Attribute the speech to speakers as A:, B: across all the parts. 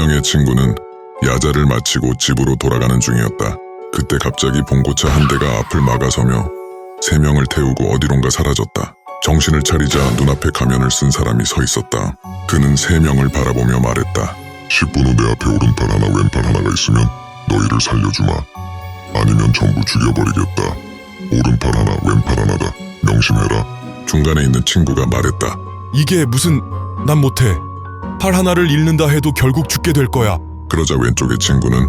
A: 명의 친구는 야자를 마치고 집으로 돌아가는 중이었다. 그때 갑자기 봉고차 한 대가 앞을 막아서며 3명을 태우고 어디론가 사라졌다. 정신을 차리자 눈앞에 가면을 쓴 사람이 서 있었다. 그는 3명을 바라보며 말했다.
B: 10분 후 내 앞에 오른팔 하나 왼팔 하나가 있으면 너희를 살려주마. 아니면 전부 죽여버리겠다. 오른팔 하나 왼팔 하나다. 명심해라.
A: 중간에 있는 친구가 말했다.
C: 이게 무슨... 난 못해. 팔 하나를 잃는다 해도 결국 죽게 될 거야.
A: 그러자 왼쪽의 친구는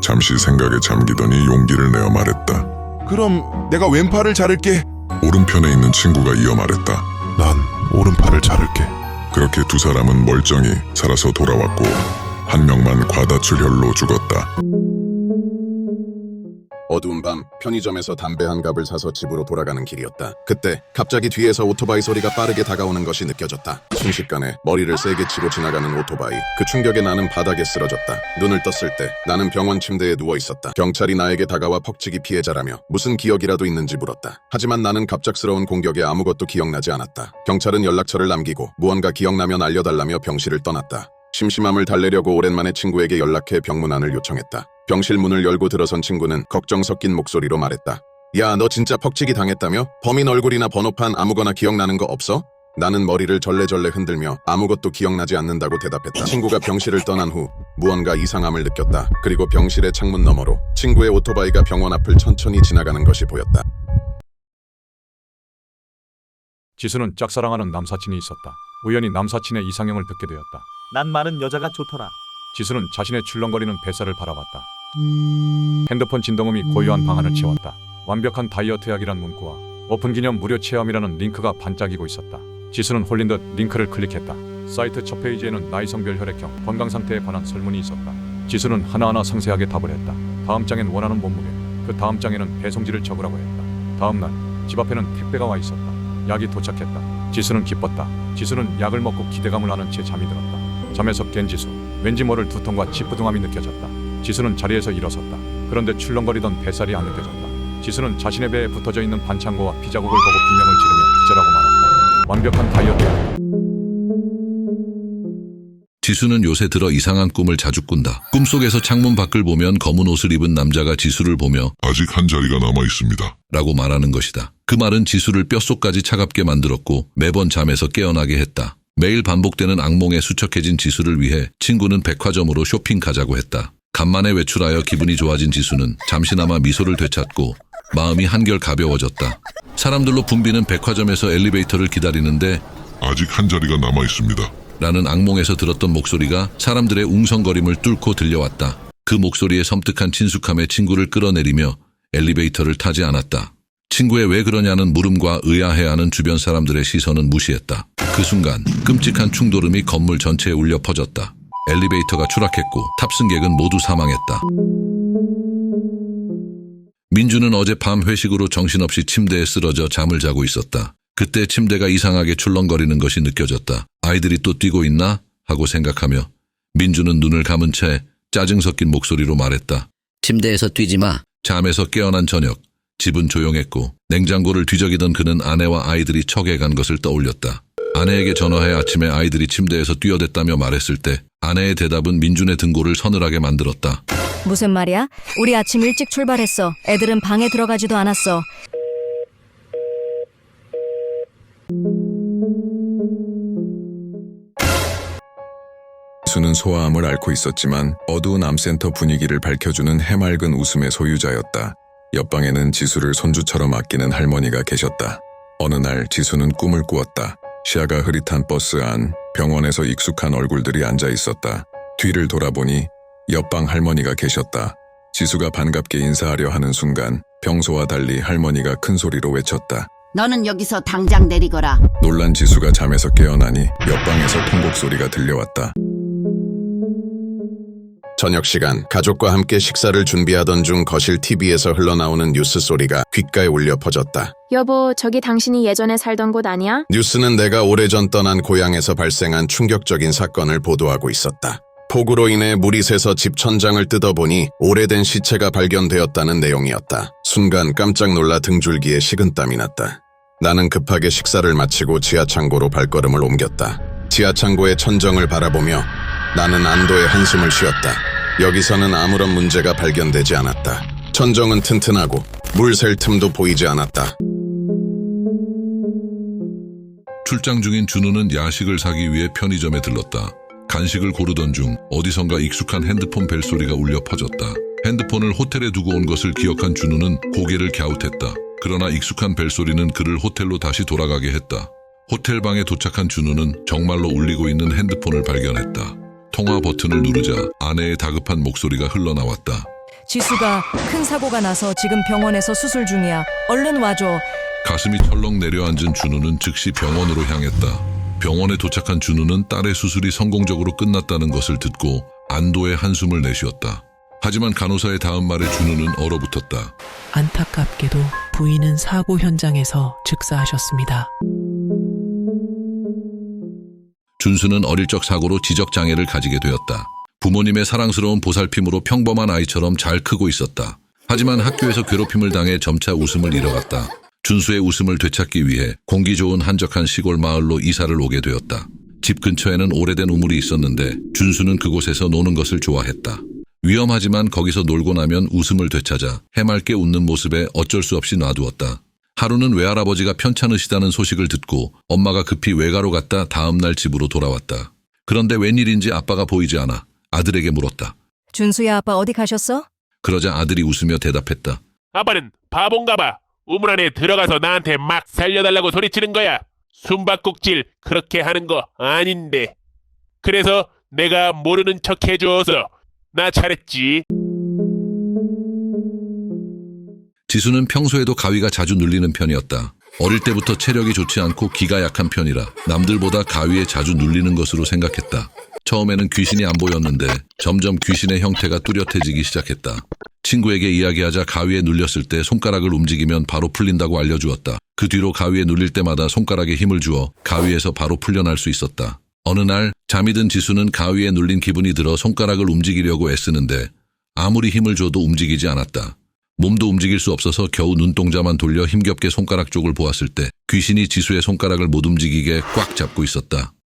A: 잠시 생각에 잠기더니 용기를 내어 말했다.
D: 그럼 내가 왼팔을 자를게.
A: 오른편에 있는 친구가 이어 말했다.
C: 난 오른팔을 자를게.
A: 그렇게 두 사람은 멀쩡히 살아서 돌아왔고 한 명만 과다출혈로 죽었다.
E: 어두운 밤 편의점에서 담배 한 갑을 사서 집으로 돌아가는 길이었다. 그때 갑자기 뒤에서 오토바이 소리가 빠르게 다가오는 것이 느껴졌다. 순식간에 머리를 세게 치고 지나가는 오토바이. 그 충격에 나는 바닥에 쓰러졌다. 눈을 떴을 때 나는 병원 침대에 누워 있었다. 경찰이 나에게 다가와 퍽치기 피해자라며 무슨 기억이라도 있는지 물었다. 하지만 나는 갑작스러운 공격에 아무것도 기억나지 않았다. 경찰은 연락처를 남기고 무언가 기억나면 알려달라며 병실을 떠났다. 심심함을 달래려고 오랜만에 친구에게 연락해 병문안을 요청했다. 병실 문을 열고 들어선 친구는 걱정 섞인 목소리로 말했다. 야, 너 진짜 퍽치기 당했다며? 범인 얼굴이나 번호판 아무거나 기억나는 거 없어? 나는 머리를 절레절레 흔들며 아무것도 기억나지 않는다고 대답했다. 친구가 병실을 떠난 후 무언가 이상함을 느꼈다. 그리고 병실의 창문 너머로 친구의 오토바이가 병원 앞을 천천히 지나가는 것이 보였다.
F: 지수는 짝사랑하는 남사친이 있었다. 우연히 남사친의 이상형을 듣게 되었다.
G: 난 많은 여자가 좋더라.
F: 지수는 자신의 출렁거리는 뱃살을 바라봤다. 핸드폰 진동음이 고요한 방안을 채웠다. 완벽한 다이어트 약이란 문구와 오픈 기념 무료 체험이라는 링크가 반짝이고 있었다. 지수는 홀린 듯 링크를 클릭했다. 사이트 첫 페이지에는 나이, 성별, 혈액형, 건강 상태에 관한 설문이 있었다. 지수는 하나하나 상세하게 답을 했다. 다음 장엔 원하는 몸무게, 그 다음 장에는 배송지를 적으라고 했다. 다음 날 집 앞에는 택배가 와 있었다. 약이 도착했다. 지수는 기뻤다. 지수는 약을 먹고 기대감을 아는 채 잠이 들었다. 잠에서 깬 지수. 왠지 모를 두통과 찌뿌둥함이 느껴졌다. 지수는 자리에서 일어섰다. 그런데 출렁거리던 뱃살이 안 느껴졌다. 지수는 자신의 배에 붙어져 있는 반창고와 피자국을 보고 비명을 지르며 기절하고 말았다. 완벽한 다이어트야.
H: 지수는 요새 들어 이상한 꿈을 자주 꾼다. 꿈속에서 창문 밖을 보면 검은 옷을 입은 남자가 지수를 보며
B: 아직 한 자리가 남아있습니다.
H: 라고 말하는 것이다. 그 말은 지수를 뼛속까지 차갑게 만들었고 매번 잠에서 깨어나게 했다. 매일 반복되는 악몽에 수척해진 지수를 위해 친구는 백화점으로 쇼핑 가자고 했다. 간만에 외출하여 기분이 좋아진 지수는 잠시나마 미소를 되찾고 마음이 한결 가벼워졌다. 사람들로 붐비는 백화점에서 엘리베이터를 기다리는데
B: 아직 한 자리가 남아있습니다.
H: 라는 악몽에서 들었던 목소리가 사람들의 웅성거림을 뚫고 들려왔다. 그 목소리에 섬뜩한 친숙함에 친구를 끌어내리며 엘리베이터를 타지 않았다. 친구의 왜 그러냐는 물음과 의아해하는 주변 사람들의 시선은 무시했다. 그 순간 끔찍한 충돌음이 건물 전체에 울려 퍼졌다. 엘리베이터가 추락했고 탑승객은 모두 사망했다. 민주는 어젯밤 회식으로 정신없이 침대에 쓰러져 잠을 자고 있었다. 그때 침대가 이상하게 출렁거리는 것이 느껴졌다. 아이들이 또 뛰고 있나? 하고 생각하며 민주는 눈을 감은 채 짜증 섞인 목소리로 말했다.
I: 침대에서 뛰지 마.
H: 잠에서 깨어난 저녁. 집은 조용했고 냉장고를 뒤적이던 그는 아내와 아이들이 척에 간 것을 떠올렸다. 아내에게 전화해 아침에 아이들이 침대에서 뛰어댔다며 말했을 때 아내의 대답은 민준의 등골을 서늘하게 만들었다.
J: 무슨 말이야? 우리 아침 일찍 출발했어. 애들은 방에 들어가지도 않았어.
E: 지수는 소아암을 앓고 있었지만 어두운 암센터 분위기를 밝혀주는 해맑은 웃음의 소유자였다. 옆방에는 지수를 손주처럼 아끼는 할머니가 계셨다. 어느 날 지수는 꿈을 꾸었다. 시야가 흐릿한 버스 안 병원에서 익숙한 얼굴들이 앉아 있었다. 뒤를 돌아보니 옆방 할머니가 계셨다. 지수가 반갑게 인사하려 하는 순간 평소와 달리 할머니가 큰 소리로 외쳤다.
K: 너는 여기서 당장 내리거라.
E: 놀란 지수가 잠에서 깨어나니 옆방에서 통곡 소리가 들려왔다. 저녁 시간 가족과 함께 식사를 준비하던 중 거실 TV에서 흘러나오는 뉴스 소리가 귓가에 울려 퍼졌다.
L: 여보, 저기 당신이 예전에 살던 곳 아니야?
E: 뉴스는 내가 오래전 떠난 고향에서 발생한 충격적인 사건을 보도하고 있었다. 폭우로 인해 물이 새서 집 천장을 뜯어보니 오래된 시체가 발견되었다는 내용이었다. 순간 깜짝 놀라 등줄기에 식은땀이 났다. 나는 급하게 식사를 마치고 지하창고로 발걸음을 옮겼다. 지하창고의 천정을 바라보며 나는 안도의 한숨을 쉬었다. 여기서는 아무런 문제가 발견되지 않았다. 천정은 튼튼하고 물 셀 틈도 보이지 않았다.
H: 출장 중인 준우는 야식을 사기 위해 편의점에 들렀다. 간식을 고르던 중 어디선가 익숙한 핸드폰 벨소리가 울려 퍼졌다. 핸드폰을 호텔에 두고 온 것을 기억한 준우는 고개를 갸웃했다. 그러나 익숙한 벨소리는 그를 호텔로 다시 돌아가게 했다. 호텔 방에 도착한 준우는 정말로 울리고 있는 핸드폰을 발견했다. 통화 버튼을 누르자 아내의 다급한 목소리가 흘러나왔다.
J: 지수가 큰 사고가 나서 지금 병원에서 수술 중이야. 얼른 와줘.
H: 가슴이 철렁 내려앉은 준우는 즉시 병원으로 향했다. 병원에 도착한 준우는 딸의 수술이 성공적으로 끝났다는 것을 듣고 안도의 한숨을 내쉬었다. 하지만 간호사의 다음 말에 준우는 얼어붙었다.
G: 안타깝게도 부인은 사고 현장에서 즉사하셨습니다.
H: 준수는 어릴 적 사고로 지적장애를 가지게 되었다. 부모님의 사랑스러운 보살핌으로 평범한 아이처럼 잘 크고 있었다. 하지만 학교에서 괴롭힘을 당해 점차 웃음을 잃어갔다. 준수의 웃음을 되찾기 위해 공기 좋은 한적한 시골 마을로 이사를 오게 되었다. 집 근처에는 오래된 우물이 있었는데 준수는 그곳에서 노는 것을 좋아했다. 위험하지만 거기서 놀고 나면 웃음을 되찾아 해맑게 웃는 모습에 어쩔 수 없이 놔두었다. 하루는 외할아버지가 편찮으시다는 소식을 듣고 엄마가 급히 외가로 갔다 다음 날 집으로 돌아왔다. 그런데 웬일인지 아빠가 보이지 않아 아들에게 물었다.
J: 준수야, 아빠 어디 가셨어?
H: 그러자 아들이 웃으며 대답했다.
I: 아빠는 바본가 봐. 우물 안에 들어가서 나한테 막 살려달라고 소리치는 거야. 숨바꼭질 그렇게 하는 거 아닌데. 그래서 내가 모르는 척 해줘서 나 잘했지.
H: 지수는 평소에도 가위가 자주 눌리는 편이었다. 어릴 때부터 체력이 좋지 않고 기가 약한 편이라 남들보다 가위에 자주 눌리는 것으로 생각했다. 처음에는 귀신이 안 보였는데 점점 귀신의 형태가 뚜렷해지기 시작했다. 친구에게 이야기하자 가위에 눌렸을 때 손가락을 움직이면 바로 풀린다고 알려주었다. 그 뒤로 가위에 눌릴 때마다 손가락에 힘을 주어 가위에서 바로 풀려날 수 있었다. 어느 날 잠이 든 지수는 가위에 눌린 기분이 들어 손가락을 움직이려고 애쓰는데 아무리 힘을 줘도 움직이지 않았다. 몸도 움직일 수 없어서 겨우 눈동자만 돌려 힘겹게 손가락 쪽을 보았을 때 귀신이 지수의 손가락을 못 움직이게 꽉 잡고 있었다.